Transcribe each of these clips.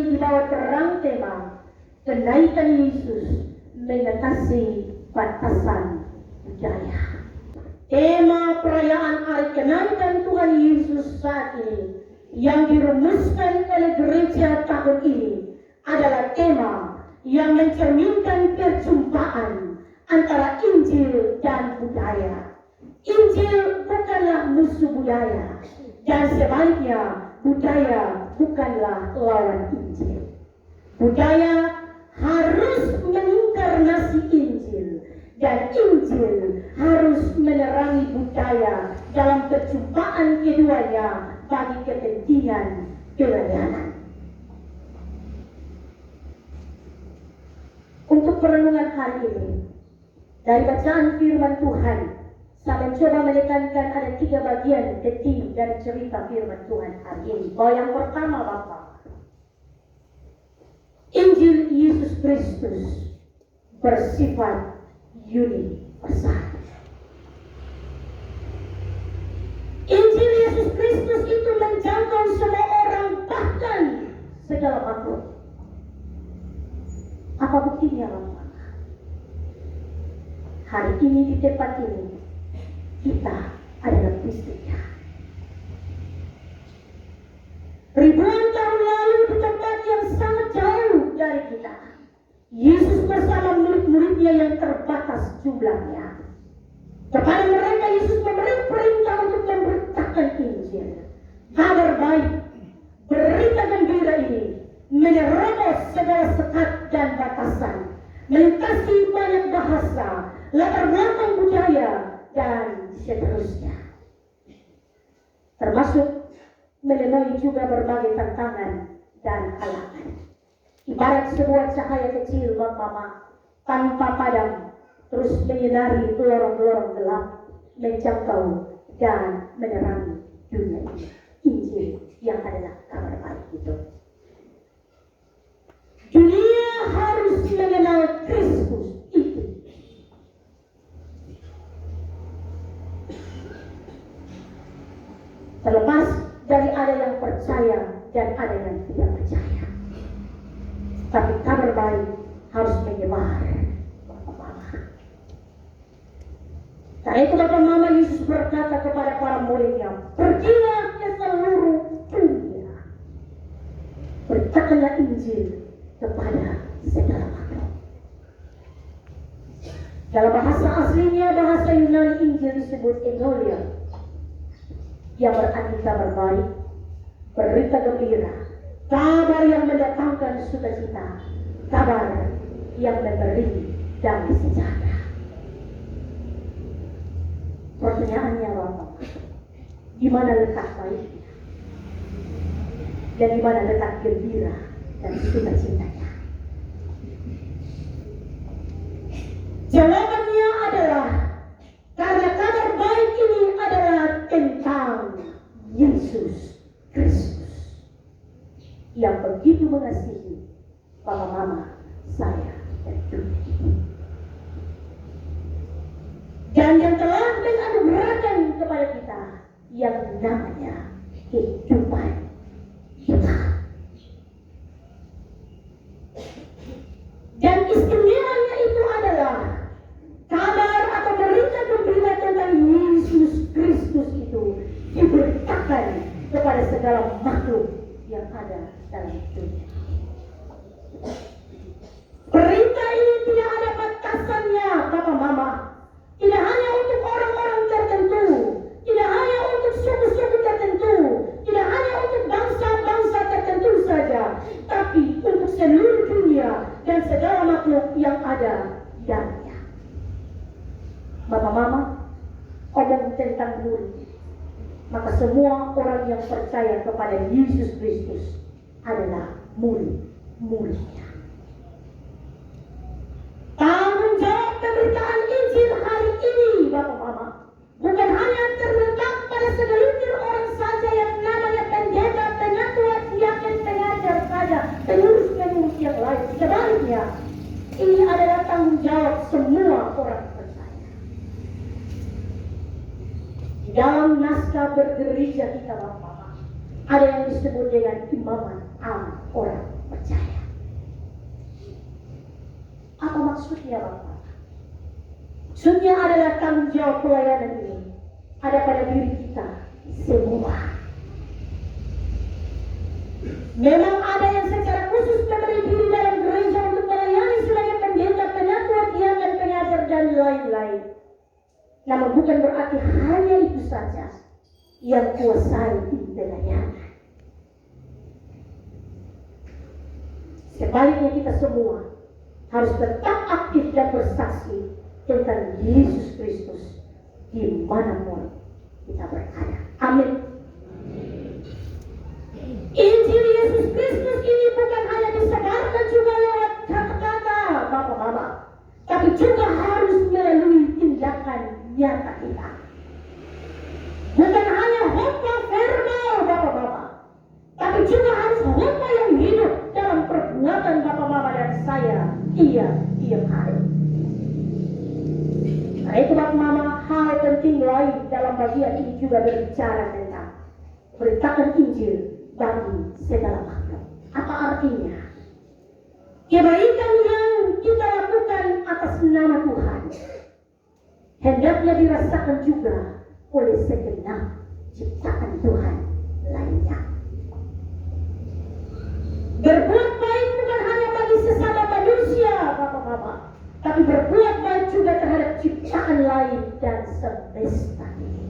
ini di bawah terang tema kenaikan Yesus mengatasi batasan budaya. Tema perayaan hari kenaikan Tuhan Yesus saat ini yang dirumuskan oleh gereja tahun ini adalah tema yang mencerminkan perjumpaan antara Injil dan budaya. Injil bukanlah musuh budaya, dan sebaliknya budaya bukanlah lawan Injil. Budaya harus menginkarnasi Injil, dan Injil harus menerangi budaya dalam perjumpaan keduanya bagi kepentingan pelayanan. Untuk perenungan hari ini, dari bacaan firman Tuhan, saya mencoba menekankan ada 3 bagian penting dari cerita firman Tuhan hari ini. Bahwa yang pertama, Bapak, Injil Yesus Kristus bersifat universal. Injil Yesus Kristus itu menjangkau semua orang, bahkan segala makhluk. Apa buktinya, Bapak? Hari ini di tempat ini kita adalah Kristusnya. Ribuan tahun lalu di tempat yang sangat jauh dari kita, Yesus bersama murid-muridnya yang terbatas jumlahnya. Kepada mereka Yesus memberi perintah untuk memberitakan Injil. Kabar baik, berita gembira ini menerobos segala sekat dan batasan, melintasi banyak bahasa, latar belakang budaya, dan seterusnya. Termasuk menemui juga berbagai tantangan dan halangan. Ibarat sebuah cahaya kecil, Mama, tanpa padam, terus menyinari lorong-lorong gelap, menjangkau dan menerangi dunia ini. Injil yang adalah kabar baik itu. Dunia harus mengenal Kristus itu. Terlepas dari ada yang percaya dan ada yang tidak percaya. Tapi kabar baik harus menyebar. Karena itu Bapak Mama Yesus berkata kepada para muridnya, pergilah ke seluruh dunia, beritakanlah Injil kepada segala makhluk. Dalam bahasa aslinya, bahasa Yunani, Injil disebut Euangelion, yang berarti kabar baik, berita gembira, kabar yang mendatangkan sukacita, kabar yang memberi damai sejahtera. Pertanyaannya, Bapak, di mana letak baiknya? Dan di mana letak gembira dan sukacitanya? Jawabannya adalah karena kabar baik ini adalah tentang Yesus Kristus yang begitu mengasihi Papa Mama, saya, dan dunia ini. Dan yang telah menganugerahkan kepada kita yang namanya kehidupan kita. Dan istimewanya itu adalah kabar atau berita gembira tentang Yesus Kristus itu diberitakan kepada segala makhluk yang ada dalam dunia. Perintah ini tidak ada batasannya, Bapak Mama. Tidak hanya untuk orang-orang tertentu, tidak hanya untuk suku-suku tertentu, tidak hanya untuk bangsa-bangsa tertentu saja, tapi untuk seluruh dunia dan segala makhluk yang ada di dalamnya. Bapak Mama, omong tentang murid, maka semua orang yang percaya kepada Yesus Kristus adalah murid-muridnya. Tanggung jawab pemberitaan Injil hari ini, Bapak Mama, bukan hanya terletak pada segelintir orang saja yang namanya pendeta, penatua, diaken, pengajar saja, pengurus-pengurus yang lain. Sebaliknya, ini adalah tanggung jawab semua orang percaya. Di dalam naskah bergereja kita, Bapak Mama, ada yang disebut dengan imaman aman orang percaya. maksudnya Bapak? Maksudnya adalah tanggung jawab pelayanan ini ada pada diri kita semua. Memang ada yang secara khusus memberi diri dalam gereja untuk melayani sebagai pendeta, penatua, tiang, dan pengajar dan lain-lain. Namun bukan berarti hanya itu saja yang kuasai pelayanan. Sebaliknya kita semua harus tetap aktif dan bersaksi tentang Yesus Kristus dimanapun kita berada. Amin. Injil Yesus Kristus ini bukan hanya disebarkan juga lewat kata-kata Bapak-Bapak, tapi juga harus melalui tindakan nyata kita. Bukan hanya khotbah verbal Bapak-Bapak, tapi juga harus khotbah yang hidup dalam perbuatan Bapak-Bapak dan saya tiap hari. Nah itu Bapak-Bapak, hal penting lain dalam bagian ini juga berbicara tentang beritakan Injil bagi segala makhluk. Apa artinya? Kebaikan yang kita lakukan atas nama Tuhan hendaknya dirasakan juga oleh segenap ciptaan Tuhan lainnya. Berbuat baik bukan hanya bagi sesama manusia Bapak-Bapak, tapi berbuat baik juga terhadap ciptaan lain dan semesta ini.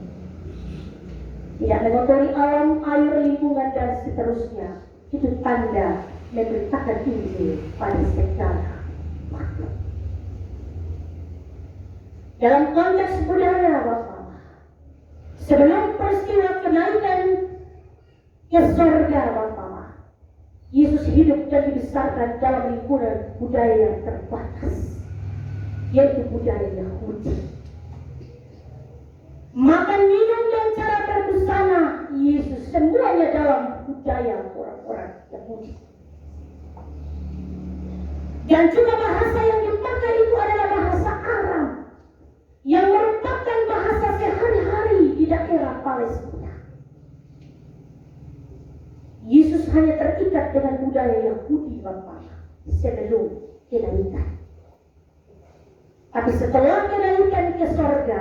Tidak mengotori alam, air, lingkungan, dan seterusnya. Itu tanda memberitakan Injil pada segala makhluk. Dalam konteks budaya Bapak, sebelum peristiwa kenaikan ke surga Bapak, Yesus hidup dan dibesarkan dalam lingkungan budaya yang terbatas, yaitu budaya Yahudi. Makan, minum, dan cara berbusana Yesus semuanya dalam budaya orang-orang Yahudi. Dan juga bahasa yang dipakai itu adalah bahasa Aram, yang merupakan bahasa sehari-hari di daerah Palestina. Yesus hanya terikat dengan budaya Yahudi Bapak sebelum kenaikan. Tapi setelah kenaikan ke surga,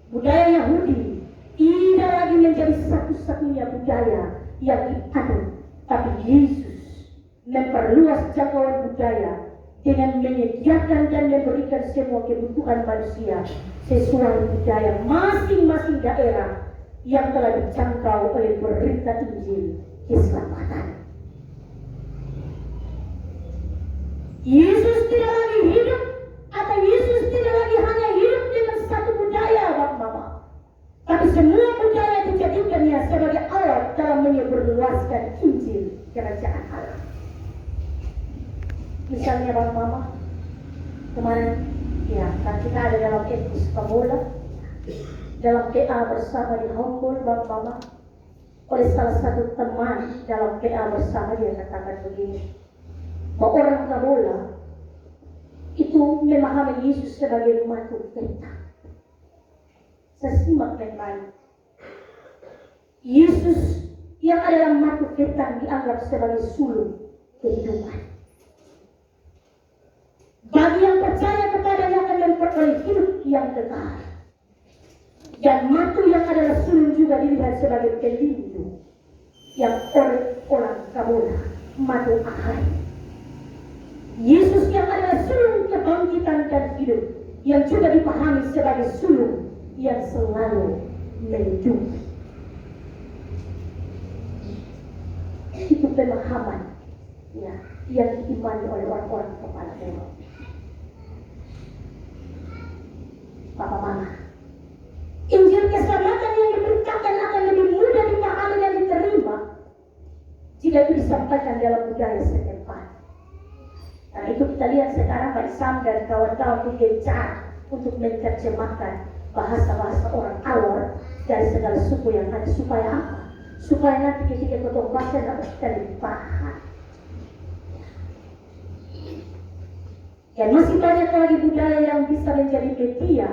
budaya Yahudi tidak lagi menjadi satu-satunya budaya yang dianut, tapi Yesus memperluas jangkauan budaya dengan menyediakan dan memberikan semua kebutuhan manusia sesuai budaya masing-masing daerah yang telah dijangkau oleh berita Injil keselamatan. Yesus tidak lagi hidup, atau Yesus tidak lagi hanya hidup dengan satu budaya Bapak-Bapak, tapi semua budaya dijadikannya sebagai alat dalam menyebarluaskan Injil kerajaan Allah. Misalnya Bapak-Bapak, kemarin ya kan kita ada dalam etnis Kamola, dalam PA bersama di Hong Kong Bapak-Bapak, oleh salah satu teman dalam PA bersama dia katakan begini, bahwa orang Kamola itu memahami Yesus sebagai matu peta. Saya simak baik-baik. Yesus yang adalah matu peta dianggap sebagai sulung kehidupan. Bagi yang percaya kepadanya akan memperoleh hidup yang kekal. Dan matu yang adalah sulung juga dilihat sebagai pelindung yang oleh orang Kamola, matu ahai. Yesus yang adalah sulung kebangkitan dan hidup, yang juga dipahami sebagai sulung yang selalu melindungi. Itu pemahaman ya, yang diimani oleh orang-orang kepala daerah. Bapak-Mama, Injil keselamatan yang diberitakan akan lebih mudah dipahami dan diterima jika itu disampaikan dalam budaya setempat. Nah itu kita lihat sekarang Pak Sam dan kawan-kawan itu gencar untuk menerjemahkan bahasa-bahasa orang Alor dari segala suku yang ada. Supaya apa? Supaya nanti ketika kita baca dapat kita lebih paham. Dan masih banyak lagi budaya yang bisa menjadi media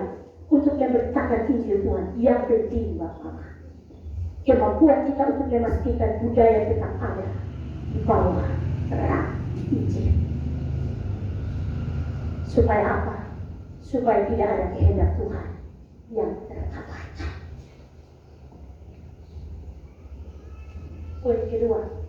untuk memberitakan Injil Tuhan. Yang penting Bapak, kemampuan kita untuk memastikan budaya tetap ada di bawah terang Injil. Supaya apa? Supaya tidak ada kehendak Tuhan yang terabaikan. Poin kedua,